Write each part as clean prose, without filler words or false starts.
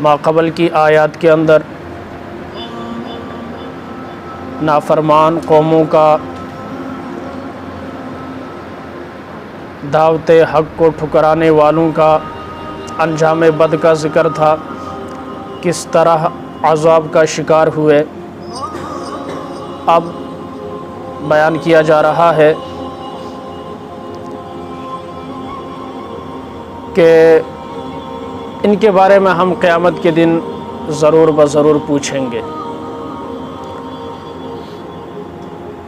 ماقبل کی آیات کے اندر نافرمان قوموں کا دعوت حق کو ٹھکرانے والوں کا انجام بد کا ذکر تھا، کس طرح عذاب کا شکار ہوئے۔ اب بیان کیا جا رہا ہے کہ ان کے بارے میں ہم قیامت کے دن ضرور بضرور پوچھیں گے،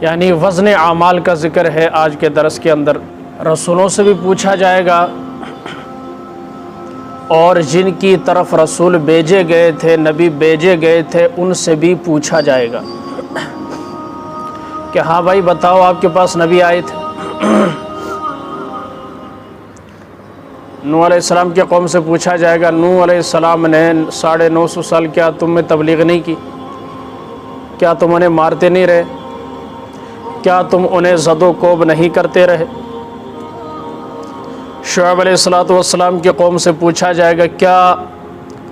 یعنی وزن اعمال کا ذکر ہے آج کے درس کے اندر۔ رسولوں سے بھی پوچھا جائے گا، اور جن کی طرف رسول بھیجے گئے تھے، نبی بھیجے گئے تھے، ان سے بھی پوچھا جائے گا کہ ہاں بھائی بتاؤ آپ کے پاس نبی آئے تھے۔ نوح علیہ السلام کے قوم سے پوچھا جائے گا، نوح علیہ السلام نے 950 سال کیا تم میں تبلیغ نہیں کی؟ کیا تم انہیں مارتے نہیں رہے؟ کیا تم انہیں زد و کوب نہیں کرتے رہے؟ شعیب علیہ السلام کے قوم سے پوچھا جائے گا، کیا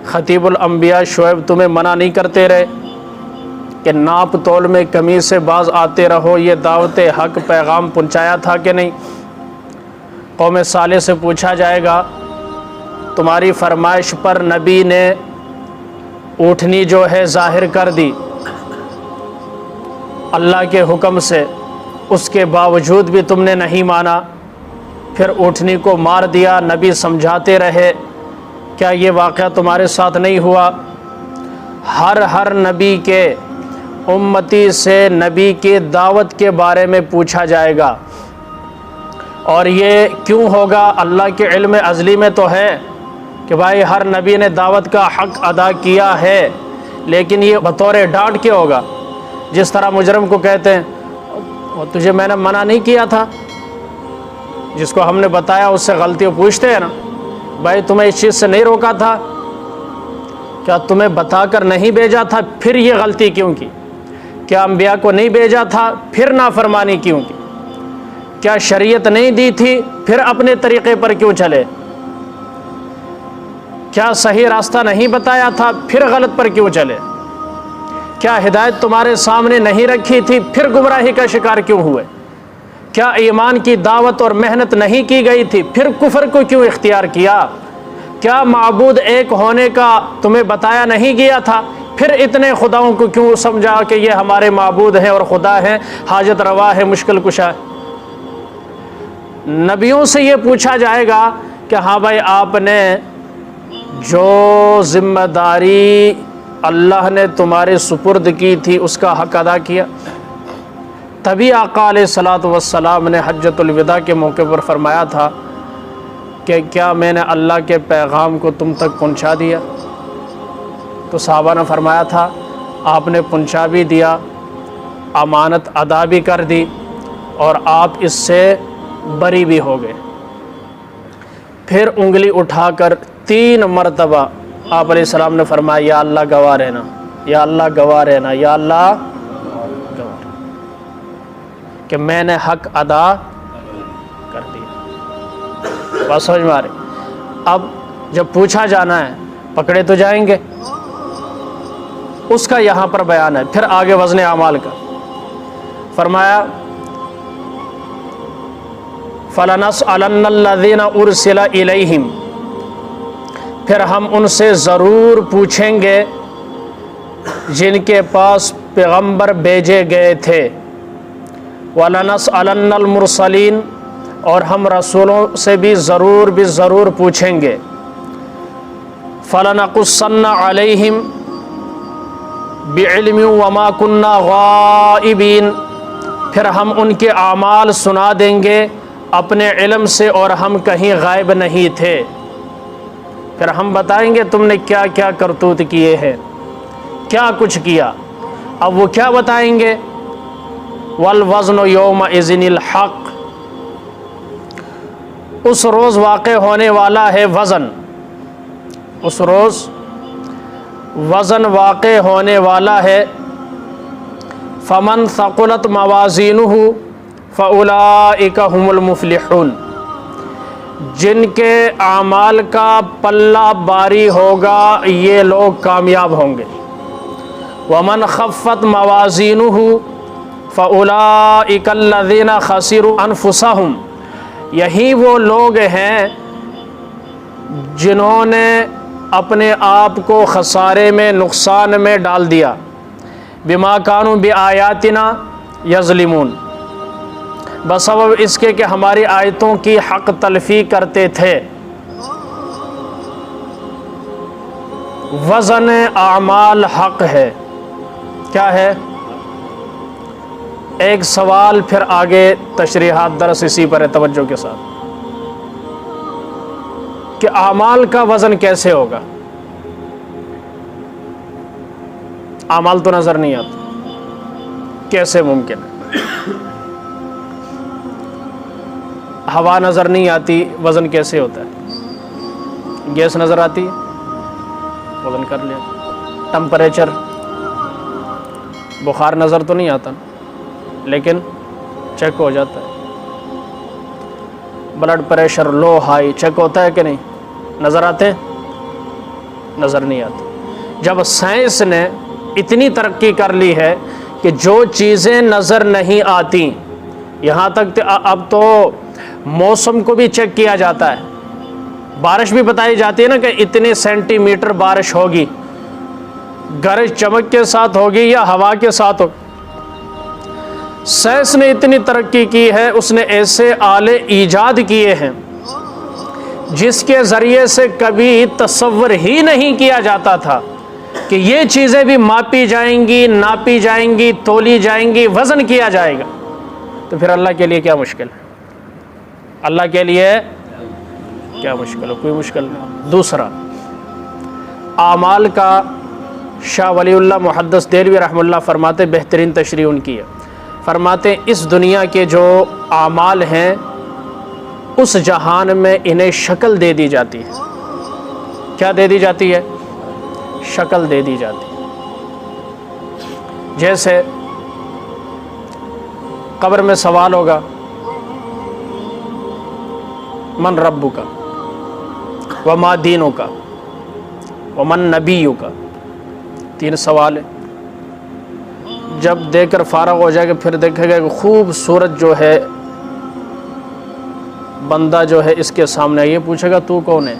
خطیب الانبیاء شعیب تمہیں منع نہیں کرتے رہے کہ ناپ تول میں کمی سے باز آتے رہو؟ یہ دعوت حق پیغام پہنچایا تھا کہ نہیں؟ قوم صالح سے پوچھا جائے گا، تمہاری فرمائش پر نبی نے اونٹنی جو ہے ظاہر کر دی اللہ کے حکم سے، اس کے باوجود بھی تم نے نہیں مانا، پھر اونٹنی کو مار دیا، نبی سمجھاتے رہے، کیا یہ واقعہ تمہارے ساتھ نہیں ہوا؟ ہر نبی کے امتی سے نبی کی دعوت کے بارے میں پوچھا جائے گا، اور یہ کیوں ہوگا؟ اللہ کے علم ازلی میں تو ہے کہ بھائی ہر نبی نے دعوت کا حق ادا کیا ہے، لیکن یہ بطور ڈانٹ کے ہوگا، جس طرح مجرم کو کہتے ہیں تجھے میں نے منع نہیں کیا تھا، جس کو ہم نے بتایا اس سے غلطی پوچھتے ہیں نا، بھائی تمہیں اس چیز سے نہیں روکا تھا؟ کیا تمہیں بتا کر نہیں بھیجا تھا؟ پھر یہ غلطی کیوں کی؟ کیا انبیاء کو نہیں بھیجا تھا؟ پھر نافرمانی کیوں کی؟ کیا شریعت نہیں دی تھی؟ پھر اپنے طریقے پر کیوں چلے؟ کیا صحیح راستہ نہیں بتایا تھا؟ پھر غلط پر کیوں چلے؟ کیا ہدایت تمہارے سامنے نہیں رکھی تھی؟ پھر گمراہی کا شکار کیوں ہوئے؟ کیا ایمان کی دعوت اور محنت نہیں کی گئی تھی؟ پھر کفر کو کیوں اختیار کیا؟ کیا معبود ایک ہونے کا تمہیں بتایا نہیں گیا تھا؟ پھر اتنے خداؤں کو کیوں سمجھا کہ یہ ہمارے معبود ہیں اور خدا ہیں، حاجت روا ہے، مشکل کشا ہے؟ نبیوں سے یہ پوچھا جائے گا کہ ہاں بھائی آپ نے جو ذمہ داری اللہ نے تمہارے سپرد کی تھی اس کا حق ادا کیا؟ تبھی آقا علیہ السلام نے حجۃ الوداع کے موقع پر فرمایا تھا کہ کیا میں نے اللہ کے پیغام کو تم تک پہنچا دیا؟ تو صحابہ نے فرمایا تھا آپ نے پہنچا بھی دیا، امانت ادا بھی کر دی، اور آپ اس سے بری بھی ہو گئے۔ پھر انگلی اٹھا کر 3 مرتبہ آپ علیہ السلام نے فرمایا، یا اللہ گواہ رہنا، یا اللہ گواہ رہنا، یا اللہ گواہ رہنا کہ میں نے حق ادا کر دیا۔ بات سمجھ میں آ رہی؟ اب جب پوچھا جانا ہے پکڑے تو جائیں گے، اس کا یہاں پر بیان ہے۔ پھر آگے وزن اعمال کا فرمایا، فَلَنَسْأَلَنَّ الَّذِينَ أُرْسِلَ إِلَيْهِمْ، پھر ہم ان سے ضرور پوچھیں گے جن کے پاس پیغمبر بھیجے گئے تھے۔ وَلَنَسْأَلَنَّ الْمُرْسَلِينَ، اور ہم رسولوں سے بھی ضرور پوچھیں گے۔ فَلَنَقُصَّنَّ عَلَيْهِمْ بِعِلْمٍ وَمَا كُنَّا غَائِبِينَ، پھر ہم ان کے اعمال سنا دیں گے اپنے علم سے، اور ہم کہیں غائب نہیں تھے۔ پھر ہم بتائیں گے تم نے کیا کیا کرتوت کیے ہیں، کیا کچھ کیا۔ اب وہ کیا بتائیں گے؟ وَالْوَزْنُ يَوْمَئِذٍ الْحَقُّ، اس روز واقع ہونے والا ہے وزن، اس روز وزن واقع ہونے والا ہے۔ فَمَنْ ثَقُلَتْ مَوَازِينُهُ فَأُولَئِكَ هُمُ الْمُفْلِحُونَ، جن کے اعمال کا پلہ باری ہوگا یہ لوگ کامیاب ہوں گے۔ ومن خفت موازینہ فاولئک الذین خسروا انفسہم، یہی وہ لوگ ہیں جنہوں نے اپنے آپ کو خسارے میں، نقصان میں ڈال دیا۔ بما کانوا بآیاتنا یظلمون، بسبب اس کے کہ ہماری آیتوں کی حق تلفی کرتے تھے۔ وزن اعمال حق ہے، کیا ہے؟ ایک سوال پھر آگے تشریحات درس اسی پر ہے، توجہ کے ساتھ، کہ اعمال کا وزن کیسے ہوگا؟ اعمال تو نظر نہیں آتے، کیسے ممکن ہے؟ ہوا نظر نہیں آتی، وزن کیسے ہوتا ہے؟ گیس نظر آتی ہے، وزن کر لیا۔ ٹمپریچر، بخار نظر تو نہیں آتا لیکن چیک ہو جاتا ہے۔ بلڈ پریشر لو ہائی چیک ہوتا ہے کہ نہیں؟ نظر آتے ہیں؟ نظر نہیں آتے۔ جب سائنس نے اتنی ترقی کر لی ہے کہ جو چیزیں نظر نہیں آتی، یہاں تک اب تو موسم کو بھی چیک کیا جاتا ہے، بارش بھی بتائی جاتی ہے نا کہ اتنے سینٹی میٹر بارش ہوگی، گرج چمک کے ساتھ ہوگی یا ہوا کے ساتھ ہوگی۔ سائنس نے اتنی ترقی کی ہے، اس نے ایسے آلے ایجاد کیے ہیں جس کے ذریعے سے کبھی تصور ہی نہیں کیا جاتا تھا کہ یہ چیزیں بھی ماپی جائیں گی، ناپی جائیں گی، تولی جائیں گی، وزن کیا جائے گا۔ تو پھر اللہ کے لیے کیا مشکل ہے؟ اللہ کے لیے کیا مشکل ہے؟ کوئی مشکل نہیں۔ دوسرا، اعمال کا شاہ ولی اللہ محدث دہلوی رحمہ اللہ فرماتے، بہترین تشریح ان کی ہے، فرماتے اس دنیا کے جو اعمال ہیں اس جہان میں انہیں شکل دے دی جاتی ہے۔ کیا دے دی جاتی ہے؟ شکل دے دی جاتی ہے۔ جیسے قبر میں سوال ہوگا، من ربک وما دینک ومن نبیک، تین سوال ہیں۔ جب دے کر فارغ ہو جائے گا پھر دیکھے گا کہ خوبصورت جو ہے بندہ جو ہے اس کے سامنے، یہ پوچھے گا تو کون ہے؟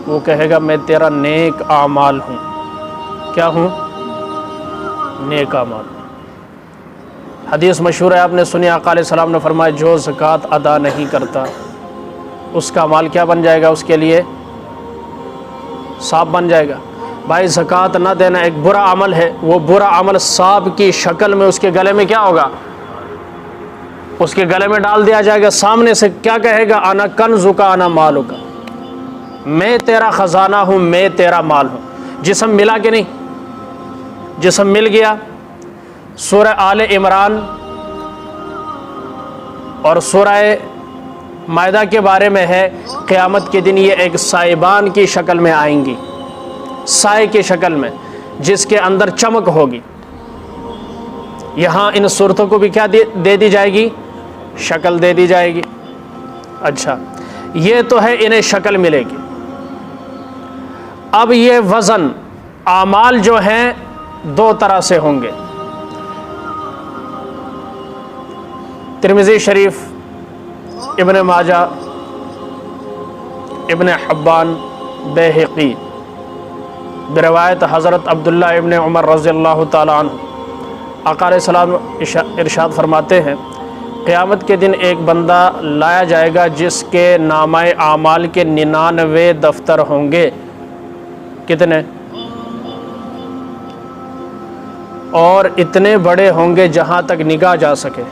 وہ کہے گا میں تیرا نیک اعمال ہوں۔ کیا ہوں؟ نیک اعمال۔ حدیث مشہور ہے، آپ نے سنی، آقا علیہ السلام نے فرمایا جو زکوٰۃ ادا نہیں کرتا اس کا مال کیا بن جائے گا؟ اس کے لیے سانپ بن جائے گا۔ بھائی زکوٰۃ نہ دینا ایک برا عمل ہے، وہ برا عمل سانپ کی شکل میں اس کے گلے میں کیا ہوگا؟ اس کے گلے میں ڈال دیا جائے گا۔ سامنے سے کیا کہے گا؟ انا کنزک انا مالک، میں تیرا خزانہ ہوں، میں تیرا مال ہوں۔ جسم ملا کہ نہیں؟ جسم مل گیا۔ سورہ آل عمران اور سورہ مائدہ کے بارے میں ہے، قیامت کے دن یہ ایک سائبان کی شکل میں آئیں گی، سائے کی شکل میں، جس کے اندر چمک ہوگی۔ یہاں ان صورتوں کو بھی کیا دے دی جائے گی؟ شکل دے دی جائے گی۔ اچھا، یہ تو ہے انہیں شکل ملے گی۔ اب یہ وزن اعمال جو ہیں دو طرح سے ہوں گے۔ ترمذی شریف، ابن ماجہ، ابن حبان، بیہقی، بروایت حضرت عبداللہ ابن عمر رضی اللہ تعالیٰ عنہ، آقا علیہ السلام ارشاد فرماتے ہیں قیامت کے دن ایک بندہ لایا جائے گا جس کے نامہ اعمال کے 99 دفتر ہوں گے۔ کتنے؟ اور اتنے بڑے ہوں گے جہاں تک نگاہ جا سکے۔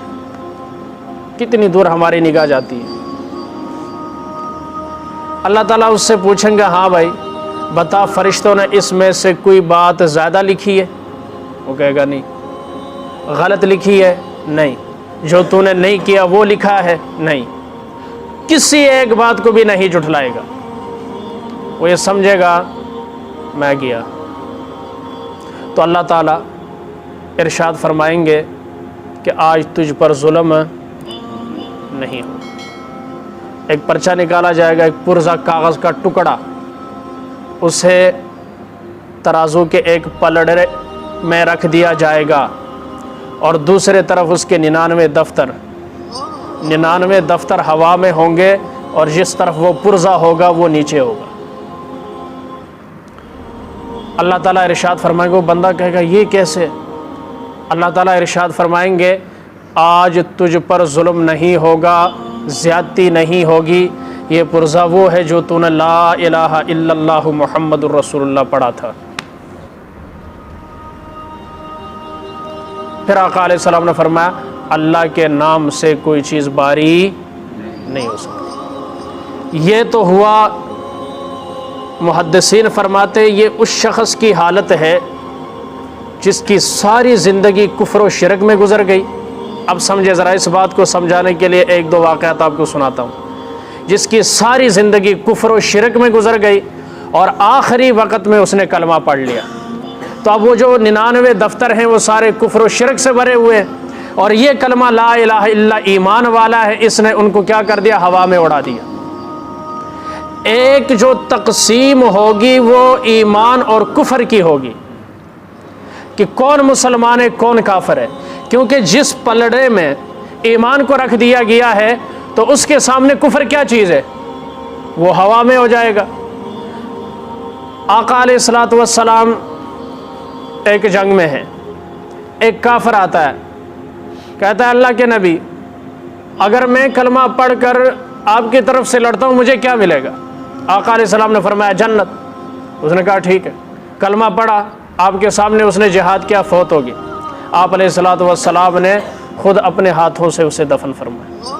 کتنی دور ہماری نگاہ جاتی ہے؟ اللہ تعالیٰ اس سے پوچھیں گے ہاں بھائی بتا فرشتوں نے اس میں سے کوئی بات زیادہ لکھی ہے؟ وہ کہے گا نہیں۔ غلط لکھی ہے؟ نہیں۔ جو تو نے نہیں کیا وہ لکھا ہے؟ نہیں۔ کسی ایک بات کو بھی نہیں جھٹلائے گا، وہ یہ سمجھے گا میں کیا۔ تو اللہ تعالیٰ ارشاد فرمائیں گے کہ آج تجھ پر ظلم نہیں ہو۔ ایک پرچہ نکالا جائے گا، ایک پرزہ کاغذ کا ٹکڑا، اسے ترازو کے ایک پلڑے میں رکھ دیا جائے گا، اور دوسرے طرف اس کے 99 دفتر ہوا میں ہوں گے، اور جس طرف وہ پرزہ ہوگا وہ نیچے ہوگا۔ اللہ تعالیٰ ارشاد فرمائیں گے، وہ بندہ کہے گا یہ کیسے؟ اللہ تعالیٰ ارشاد فرمائیں گے آج تجھ پر ظلم نہیں ہوگا، زیادتی نہیں ہوگی، یہ پرزہ وہ ہے جو تو نے لا الہ الا اللہ محمد الرسول اللہ پڑھا تھا۔ پھر آقا علیہ السلام نے فرمایا اللہ کے نام سے کوئی چیز باری نہیں ہو سکتی۔ یہ تو ہوا، محدثین فرماتے یہ اس شخص کی حالت ہے جس کی ساری زندگی کفر و شرک میں گزر گئی۔ اب سمجھے ذرا، اس بات کو سمجھانے کے لیے ایک دو واقعات آپ کو سناتا ہوں۔ جس کی ساری زندگی کفر و شرک میں گزر گئی اور آخری وقت میں اس نے کلمہ پڑھ لیا، تو اب وہ جو 99 دفتر ہیں وہ سارے کفر و شرک سے بھرے ہوئے ہیں، اور یہ کلمہ لا الہ الا ایمان والا ہے، اس نے ان کو کیا کر دیا؟ ہوا میں اڑا دیا۔ ایک جو تقسیم ہوگی وہ ایمان اور کفر کی ہوگی کہ کون مسلمان ہے کون کافر ہے، کیونکہ جس پلڑے میں ایمان کو رکھ دیا گیا ہے تو اس کے سامنے کفر کیا چیز ہے؟ وہ ہوا میں ہو جائے گا۔ آقا علیہ السلام ایک جنگ میں ہیں، ایک کافر آتا ہے، کہتا ہے اللہ کے نبی اگر میں کلمہ پڑھ کر آپ کی طرف سے لڑتا ہوں مجھے کیا ملے گا؟ آقا علیہ السلام نے فرمایا جنت۔ اس نے کہا ٹھیک ہے، کلمہ پڑھا، آپ کے سامنے اس نے جہاد کیا، فوت ہوگی۔ آپ علیہ السلام نے خود اپنے ہاتھوں سے اسے دفن فرمایا۔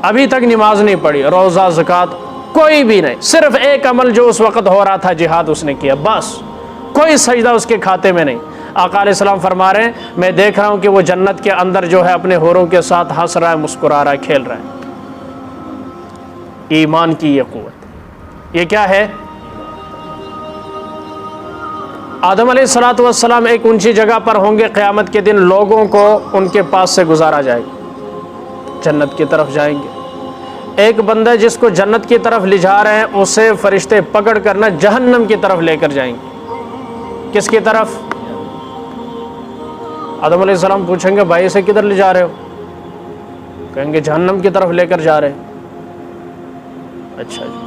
ابھی تک نماز نہیں پڑھی، روزہ زکوٰۃ کوئی بھی نہیں، صرف ایک عمل جو اس وقت ہو رہا تھا جہاد اس نے کیا، بس کوئی سجدہ اس کے کھاتے میں نہیں۔ آقا علیہ السلام فرما رہے ہیں میں دیکھ رہا ہوں کہ وہ جنت کے اندر جو ہے اپنے حوروں کے ساتھ ہنس رہا ہے، مسکرا رہا ہے، کھیل رہا ہے۔ ایمان کی یہ قوت، یہ کیا ہے؟ آدم علیہ السلام ایک اونچی جگہ پر ہوں گے، قیامت کے دن لوگوں کو ان کے پاس سے گزارا جائے گا، جنت کی طرف جائیں گے۔ ایک بندہ جس کو جنت کی طرف لے جا رہے ہیں اسے فرشتے پکڑ کرنا جہنم کی طرف لے کر جائیں گے۔ کس کی طرف؟ آدم علیہ السلام پوچھیں گے بھائی اسے کدھر لے جا رہے ہو؟ کہیں گے جہنم کی طرف لے کر جا رہے ہیں۔ اچھا جی،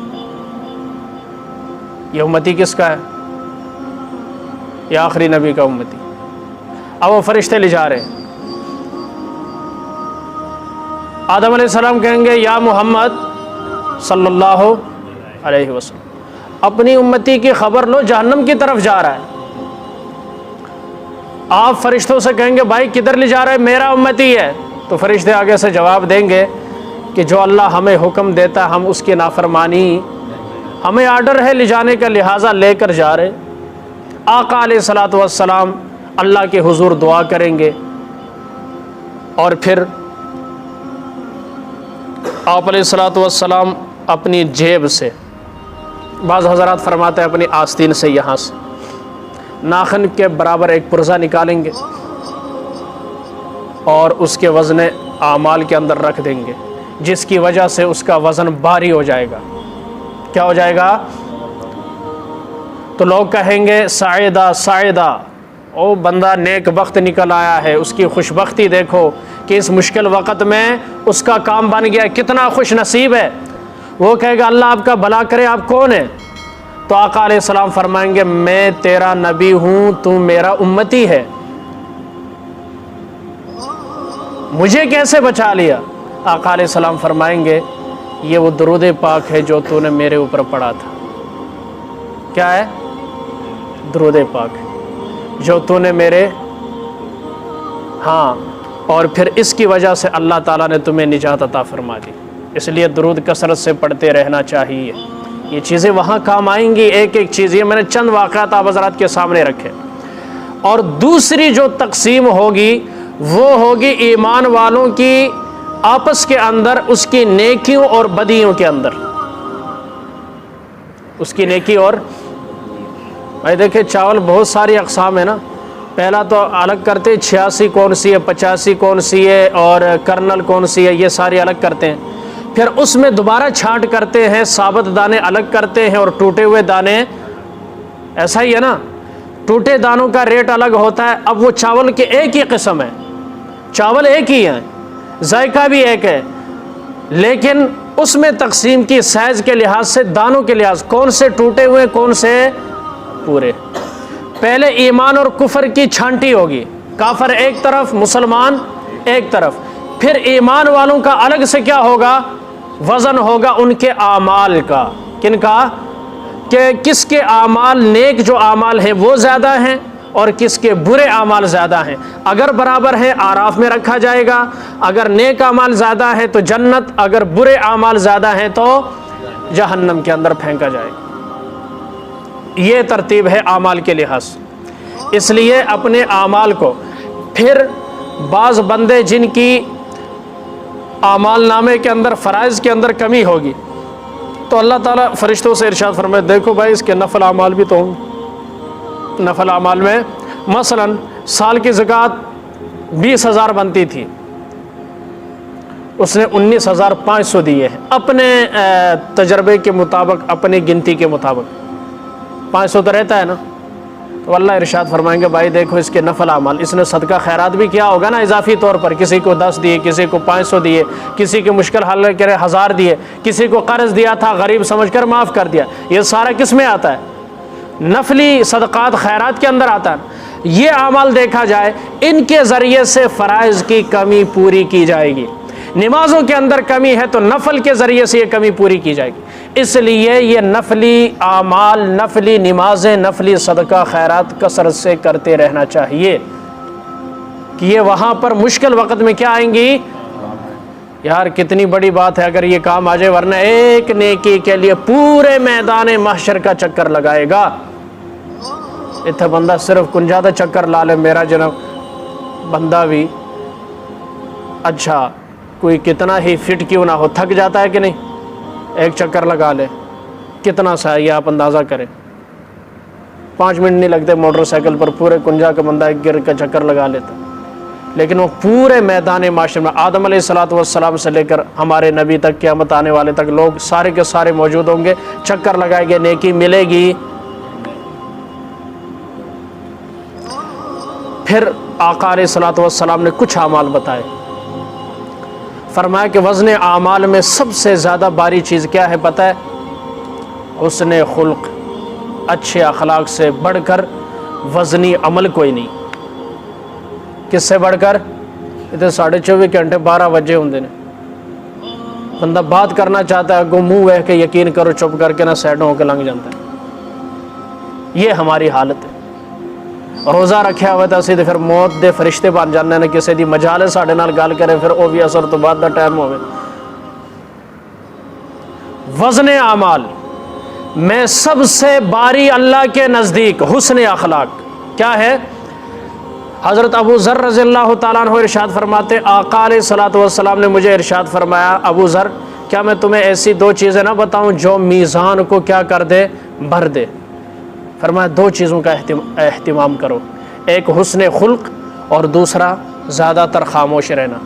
یہ امتی کس کا ہے؟ یہ آخری نبی کا امتی۔ اب وہ فرشتے لے جا رہے ہیں، آدم علیہ السلام کہیں گے یا محمد صلی اللہ علیہ وسلم اپنی امتی کی خبر لو، جہنم کی طرف جا رہا ہے۔ آپ فرشتوں سے کہیں گے بھائی کدھر لے جا رہا ہے؟ میرا امتی ہے۔ تو فرشتے آگے سے جواب دیں گے کہ جو اللہ ہمیں حکم دیتا ہم اس کی نافرمانی، ہمیں آرڈر ہے لے جانے کا لہٰذا لے کر جا رہے۔ آقا علیہ السلام اللہ کے حضور دعا کریں گے، اور پھر آپ علیہ السلام اپنی جیب سے، بعض حضرات فرماتے ہیں اپنی آستین سے، یہاں سے ناخن کے برابر ایک پرزہ نکالیں گے اور اس کے وزن اعمال کے اندر رکھ دیں گے، جس کی وجہ سے اس کا وزن بھاری ہو جائے گا۔ کیا ہو جائے گا؟ تو لوگ کہیں گے سعیدہ سعیدہ، او بندہ نیک بخت نکل آیا ہے، اس کی خوش بختی دیکھو کہ اس مشکل وقت میں اس کا کام بن گیا، کتنا خوش نصیب ہے۔ وہ کہے گا اللہ آپ کا بھلا کرے، آپ کون ہیں؟ تو آقا علیہ السلام فرمائیں گے میں تیرا نبی ہوں، تو میرا امتی ہے، مجھے کیسے بچا لیا؟ آقا علیہ السلام فرمائیں گے یہ وہ درود پاک ہے جو تو نے میرے اوپر پڑھا تھا۔ کیا ہے؟ درود پاک جو تو نے میرے، ہاں، اور پھر اس کی وجہ سے اللہ تعالیٰ نے تمہیں نجات عطا فرما دی، اس لیے درود کثرت سے پڑھتے رہنا چاہیے۔ یہ چیزیں وہاں کام آئیں گی، ایک ایک چیز، یہ میں نے چند واقعات آپ حضرات کے سامنے رکھے۔ اور دوسری جو تقسیم ہوگی وہ ہوگی ایمان والوں کی آپس کے اندر، اس کی نیکیوں اور بدیوں کے اندر، اس کی نیکی اور بھائی دیکھیں چاول بہت ساری اقسام ہیں نا، پہلا تو الگ کرتے 86 کون سی ہے، 85 کون سی ہے، اور کرنل کون سی ہے، یہ ساری الگ کرتے ہیں۔ پھر اس میں دوبارہ چھانٹ کرتے ہیں، ثابت دانے الگ کرتے ہیں اور ٹوٹے ہوئے دانے، ایسا ہی ہے نا، ٹوٹے دانوں کا ریٹ الگ ہوتا ہے۔ اب وہ چاول کے ایک ہی قسم ہے، چاول ایک ہی ہیں، ذائقہ بھی ایک ہے، لیکن اس میں تقسیم کی سائز کے لحاظ سے، دانوں کے لحاظ، کون سے ٹوٹے ہوئے کون سے پورے۔ پہلے ایمان اور کفر کی چھانٹی ہوگی، کافر ایک طرف، مسلمان ایک طرف، پھر ایمان والوں کا الگ سے کیا ہوگا، وزن ہوگا ان کے اعمال کا۔ کن کا؟ کہ کس کے اعمال، نیک جو اعمال ہیں وہ زیادہ ہیں اور کس کے برے اعمال زیادہ ہیں۔ اگر برابر ہیں اعراف میں رکھا جائے گا، اگر نیک اعمال زیادہ ہیں تو جنت، اگر برے اعمال زیادہ ہیں تو جہنم کے اندر پھینکا جائے گا۔ یہ ترتیب ہے اعمال کے لحاظ سے۔ اس لیے اپنے اعمال کو، پھر بعض بندے جن کی اعمال نامے کے اندر، فرائض کے اندر کمی ہوگی، تو اللہ تعالیٰ فرشتوں سے ارشاد فرمائے دیکھو بھائی اس کے نفل اعمال بھی تو ہوں گے۔ نفل اعمال میں مثلا سال کی زکوٰۃ 20,000 بنتی تھی، اس نے 19,500 دیے ہیں، اپنے تجربے کے مطابق، اپنی گنتی کے مطابق۔ 500 تو رہتا ہے نا، تو اللہ ارشاد فرمائیں گے بھائی دیکھو اس کے نفل اعمال، اس نے صدقہ خیرات بھی کیا ہوگا نا اضافی طور پر، کسی کو 10 دیے، کسی کو 500 دیے، کسی کے مشکل حل کرے 1000 دیے، کسی کو قرض دیا تھا غریب سمجھ کر معاف کر دیا۔ یہ سارا کس میں آتا ہے؟ نفلی صدقات خیرات کے اندر آتا ہے۔ یہ اعمال دیکھا جائے، ان کے ذریعے سے فرائض کی کمی پوری کی جائے گی۔ نمازوں کے اندر کمی ہے تو نفل کے ذریعے سے یہ کمی پوری کی جائے گی۔ اس لیے یہ نفلی اعمال، نفلی نمازیں، نفلی صدقہ خیرات کثرت سے کرتے رہنا چاہیے کہ یہ وہاں پر مشکل وقت میں کیا آئیں گی۔ یار کتنی بڑی بات ہے اگر یہ کام آ جائے، ورنہ ایک نیکی کے لیے پورے میدان محشر کا چکر لگائے گا۔ اتنا بندہ صرف کنجادہ چکر لا لے، میرا جناب بندہ بھی اچھا کوئی کتنا ہی فٹ کیوں نہ ہو، تھک جاتا ہے کہ نہیں، ایک چکر لگا لے، کتنا سا ہے یہ آپ اندازہ کریں۔ 5 منٹ نہیں لگتے موٹر سائیکل پر، پورے کنجا کا بندہ ایک گر کا چکر لگا لیتا، لیکن وہ پورے میدان معاشر میں آدم علیہ السلام سے لے کر ہمارے نبی تک، قیامت آنے والے تک لوگ سارے کے سارے موجود ہوں گے، چکر لگائے گے، نیکی ملے گی۔ پھر آقا علیہ السلام نے کچھ اعمال بتائے، فرمایا کہ وزن اعمال میں سب سے زیادہ باری چیز کیا ہے پتہ ہے؟ حسن خلق، اچھے اخلاق سے بڑھ کر وزنی عمل کوئی نہیں۔ کس سے بڑھ کر؟ ادھر 24 گھنٹے 12 بجے ہوں نے، بندہ بات کرنا چاہتا ہے، گو منہ وہ کے یقین کرو چپ کر کے نہ سیڈوں ہو کے لنگ جاتا ہے۔ یہ ہماری حالت ہے۔ روزہ رکھیا ہوا تھا سیدھے پھر موت دے فرشتے بن جانے نے، کسی دی مجال ساڈے نال گل کرے پھر وہ بھی اثر تو بعد دا ٹائم ہوئے۔ وزن اعمال میں سب سے باری اللہ کے نزدیک حسن اخلاق کیا ہے؟ حضرت ابو ذر رضی اللہ تعالیٰ عنہ ارشاد فرماتے، آقا علیہ السلام نے مجھے ارشاد فرمایا، ابو ذر کیا میں تمہیں ایسی 2 چیزیں نہ بتاؤں جو میزان کو کیا کر دے، بھر دے؟ فرمایا 2 چیزوں کا اہتمام کرو، ایک حسن خلق اور دوسرا زیادہ تر خاموش رہنا،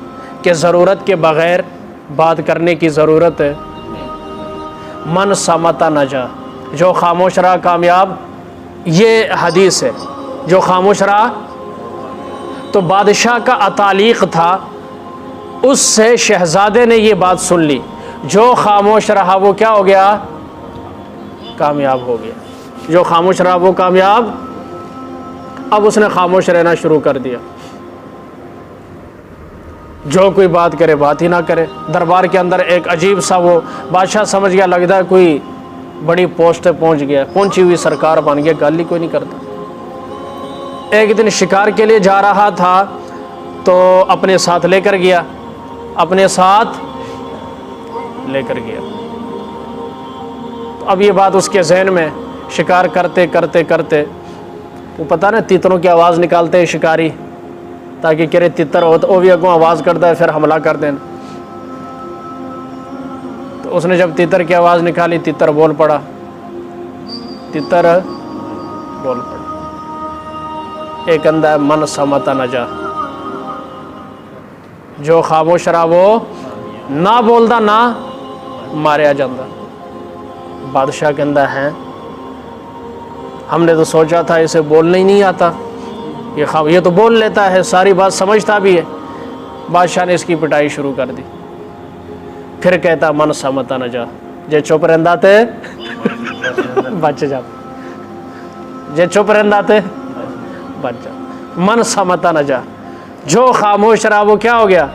کہ ضرورت کے بغیر بات کرنے کی ضرورت ہے۔ من صمت نجا، جو خاموش رہا کامیاب، یہ حدیث ہے۔ جو خاموش رہا، تو بادشاہ کا اتعلیق تھا، اس سے شہزادے نے یہ بات سن لی، جو خاموش رہا وہ کیا ہو گیا؟ کامیاب ہو گیا۔ جو خاموش رہا وہ کامیاب۔ اب اس نے خاموش رہنا شروع کر دیا، جو کوئی بات کرے بات ہی نہ کرے۔ دربار کے اندر ایک عجیب سا، وہ بادشاہ سمجھ گیا لگتا ہے کوئی بڑی پوسٹ پہنچ گیا، پہنچی ہوئی سرکار بن گیا، گل ہی کوئی نہیں کرتا۔ ایک دن شکار کے لیے جا رہا تھا تو اپنے ساتھ لے کر گیا، اپنے ساتھ لے کر گیا۔ اب یہ بات اس کے ذہن میں، شکار کرتے کرتے کرتے، وہ پتہ نا تیتروں کی آواز نکالتے ہیں شکاری، تاکہ کرے تیتر ہو تو وہ بھی اگوں آواز کرتا ہے پھر حملہ کر دینا۔ تو اس نے جب تیتر کی آواز نکالی، تیتر بول پڑا، تیتر بول پڑا۔ ایک اندھا ہے من صمت نجا، جو خاموش رہا وہ نہ بولتا نہ ماریا جاندہ۔ بادشاہ کہندہ ہیں ہم نے تو سوچا تھا اسے بولنا ہی نہیں آتا، یہ تو بول لیتا ہے، ساری بات سمجھتا بھی ہے۔ بادشاہ نے اس کی پٹائی شروع کر دی۔ پھر کہتا من سمتا نہ جا، جے چپ رہندا تے بچ جا، جے چپ رہندا تے بچ جا، من سمتا نہ جا، جو خاموش رہا وہ کیا ہو گیا؟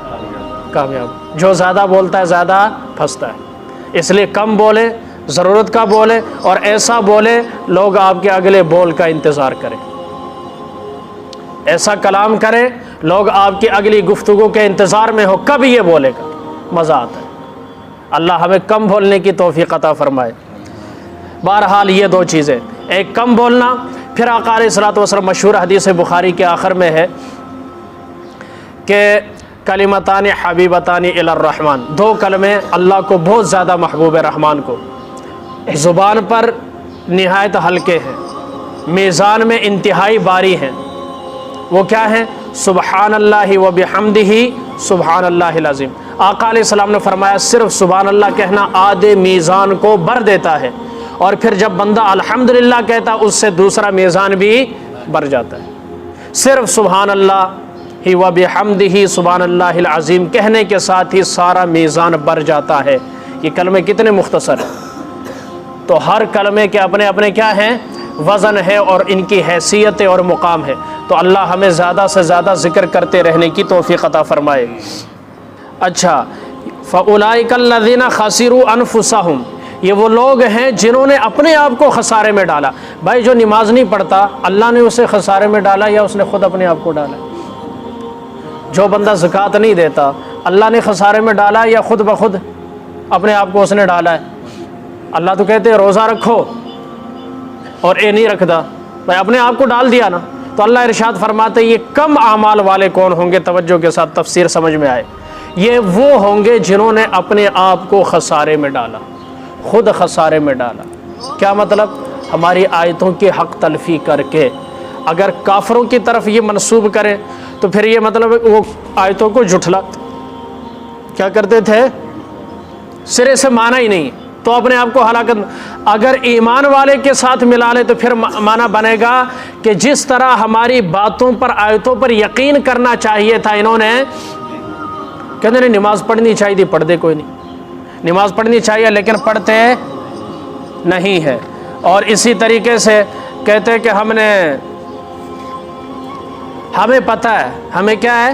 کامیاب۔ جو زیادہ بولتا ہے زیادہ پھنستا ہے، اس لیے کم بولے، ضرورت کا بولے، اور ایسا بولے لوگ آپ کے اگلے بول کا انتظار کریں، ایسا کلام کرے لوگ آپ کی اگلی گفتگو کے انتظار میں ہو، کب یہ بولے گا، مزہ آتا ہے۔ اللہ ہمیں کم بولنے کی توفیق عطا فرمائے۔ بہرحال یہ دو چیزیں، ایک کم بولنا، پھر آقا علیہ الصلوۃ والسلام مشہور حدیث بخاری کے آخر میں ہے کہ کلمتان حبیبتان الی الرحمن، دو کلمے اللہ کو بہت زیادہ محبوب رحمان کو، زبان پر نہایت ہلکے ہیں، میزان میں انتہائی باری ہیں، وہ کیا ہیں؟ سبحان اللہ و بحمدہ سبحان اللہ العظیم۔ آقا علیہ السلام نے فرمایا صرف سبحان اللہ کہنا آدھے میزان کو بھر دیتا ہے، اور پھر جب بندہ الحمدللہ کہتا اس سے دوسرا میزان بھی بھر جاتا ہے۔ صرف سبحان اللہ ہی و بحمدہ سبحان اللہ العظیم کہنے کے ساتھ ہی سارا میزان بھر جاتا ہے۔ یہ کلمے کتنے مختصر ہیں، تو ہر کلمے کے اپنے اپنے کیا ہیں؟ وزن ہے، اور ان کی حیثیت اور مقام ہے۔ تو اللہ ہمیں زیادہ سے زیادہ ذکر کرتے رہنے کی توفیق عطا فرمائے۔ اچھا، فَأُولَئِكَ الَّذِينَ خَسِرُوا أَنفُسَهُمْ، یہ وہ لوگ ہیں جنہوں نے اپنے آپ کو خسارے میں ڈالا۔ بھائی جو نماز نہیں پڑھتا اللہ نے اسے خسارے میں ڈالا یا اس نے خود اپنے آپ کو ڈالا؟ جو بندہ زکوٰۃ نہیں دیتا اللہ نے خسارے میں ڈالا یا خود بخود اپنے آپ کو اس نے ڈالا ہے؟ اللہ تو کہتے ہیں روزہ رکھو اور اے نہیں رکھتا، بھائی اپنے آپ کو ڈال دیا نا۔ تو اللہ ارشاد فرماتے یہ کم اعمال والے کون ہوں گے؟ توجہ کے ساتھ تفسیر سمجھ میں آئے، یہ وہ ہوں گے جنہوں نے اپنے آپ کو خسارے میں ڈالا، خود خسارے میں ڈالا۔ کیا مطلب؟ ہماری آیتوں کی حق تلفی کر کے اگر کافروں کی طرف یہ منسوب کریں تو پھر یہ مطلب وہ آیتوں کو جھٹلا کیا کرتے تھے، سرے سے مانا ہی نہیں، تو اپنے آپ کو ہلاکت۔ اگر ایمان والے کے ساتھ ملا لے تو پھر معنی بنے گا کہ جس طرح ہماری باتوں پر آیتوں پر یقین کرنا چاہیے تھا، انہوں نے کہتے نہیں نماز پڑھنی چاہیے تھی، پڑھ دے کوئی نہیں، نماز پڑھنی چاہیے لیکن پڑھتے نہیں ہے۔ اور اسی طریقے سے کہتے کہ ہمیں پتہ ہے، ہمیں کیا ہے؟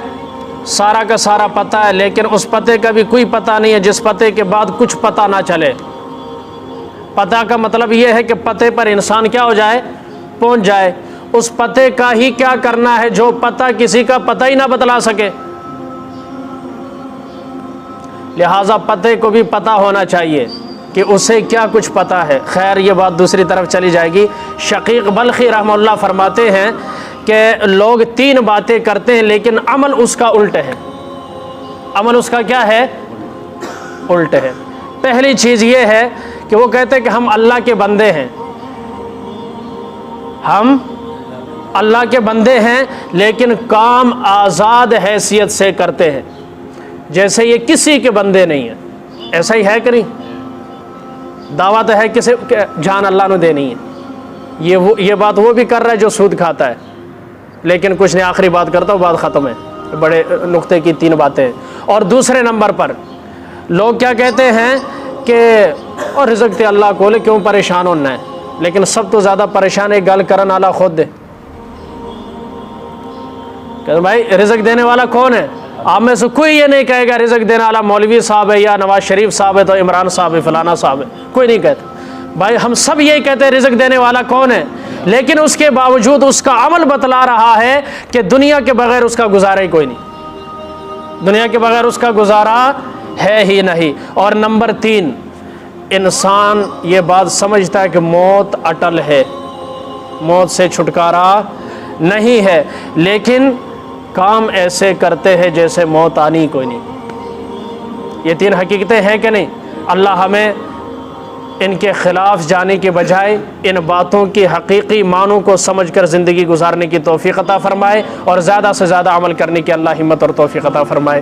سارا کا سارا پتہ ہے، لیکن اس پتے کا بھی کوئی پتہ نہیں ہے جس پتے کے بعد کچھ پتہ نہ چلے۔ پتہ کا مطلب یہ ہے کہ پتے پر انسان کیا ہو جائے؟ پہنچ جائے۔ اس پتے کا ہی کیا کرنا ہے جو پتہ کسی کا پتہ ہی نہ بتلا سکے؟ لہٰذا پتے کو بھی پتہ ہونا چاہیے کہ اسے کیا کچھ پتہ ہے۔ خیر یہ بات دوسری طرف چلی جائے گی۔ شقیق بلخی رحمہ اللہ فرماتے ہیں کہ لوگ تین باتیں کرتے ہیں لیکن عمل اس کا الٹ ہے۔ عمل اس کا کیا ہے؟ الٹ ہے۔ پہلی چیز یہ ہے کہ وہ کہتے ہیں کہ ہم اللہ کے بندے ہیں، ہم اللہ کے بندے ہیں لیکن کام آزاد حیثیت سے کرتے ہیں، جیسے یہ کسی کے بندے نہیں ہیں۔ ایسا ہی ہے کہ نہیں؟ دعوت ہے کسی جان اللہ نے دینی ہے، یہ بات وہ بھی کر رہا ہے جو سود کھاتا ہے، لیکن کچھ نہیں، آخری بات کرتا ہوں، بات ختم ہے۔ بڑے نقطے کی تین باتیں۔ اور دوسرے نمبر پر لوگ کیا کہتے ہیں کہ اور رزق تے اللہ کو لے کیوں پریشان ہونا ہے، لیکن سب تو زیادہ پریشان ہے گل کرن والا خود دے کہ بھائی رزق دینے والا کون ہے؟ آپ میں سے کوئی یہ نہیں کہے گا رزق دینے والا مولوی صاحب ہے یا نواز شریف صاحب ہے تو عمران صاحب ہے فلانا صاحب ہے، کوئی نہیں کہتا۔ بھائی ہم سب یہی کہتے ہیں رزق دینے والا کون ہے، لیکن اس کے باوجود اس کا عمل بتلا رہا ہے کہ دنیا کے بغیر اس کا گزارا ہی کوئی نہیں، دنیا کے بغیر اس کا گزارا ہے ہی نہیں۔ اور نمبر تین، انسان یہ بات سمجھتا ہے کہ موت اٹل ہے، موت سے چھٹکارا نہیں ہے، لیکن کام ایسے کرتے ہیں جیسے موت آنی کوئی نہیں۔ یہ تین حقیقتیں ہیں کہ نہیں؟ اللہ ہمیں ان کے خلاف جانے کے بجائے ان باتوں کی حقیقی معنوں کو سمجھ کر زندگی گزارنے کی توفیق عطا فرمائے، اور زیادہ سے زیادہ عمل کرنے کی اللہ ہمت اور توفیق عطا فرمائے۔